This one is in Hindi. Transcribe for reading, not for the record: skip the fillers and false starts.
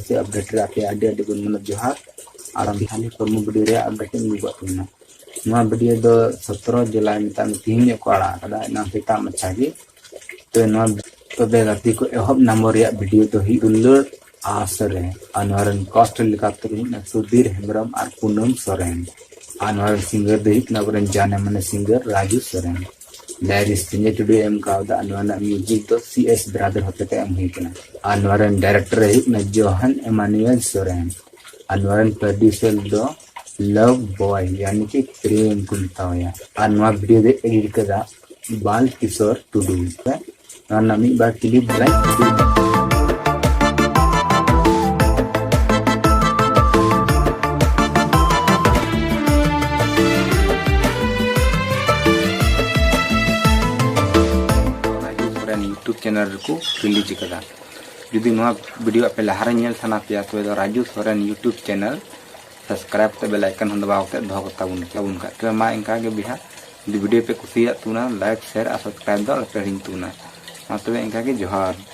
से अपडेट रे आपे आडे आडे गुण मन जोहार और हम खाली कर्म वीडियो रे अपडेट नुबा तुना नवा वीडियो दो 17 जुलाई मिता तीन को आड़ा कदा ना सेता मच्छा गे तो नवा तो बे गति को एहब नंबर या वीडियो तो ही दुल्लर आसरे अनवरन कॉस्ट लिखा तो ना सुधीर हेम्ब्रम और पूनम सोरेन अनवरन सिंगर दो ना बरन जाने मन singer Raju Soren Lyrics tinja today em kauda anwana music to CS brother hote te em hikna anwaran director hikna Johan Emmanuel Soren anwaran producer do Love Boy yani ki प्रेम कुलताया anwa video de edit kada Bal Kishore Tudu na nami ba clip like YouTube channel को रिलीज कदा जुदी नवा वीडियो पे लहारा नेल थाना पे तो Raju Soren YouTube channel subscribe ते बेल आइकन हम दबाव ते धो ताबुन का तो मा इनका के बिहा वीडियो पे कुसिया तुना लाइक शेयर और सब्सक्राइब दो पे रिंग तुना मा तो इनका के जोहार।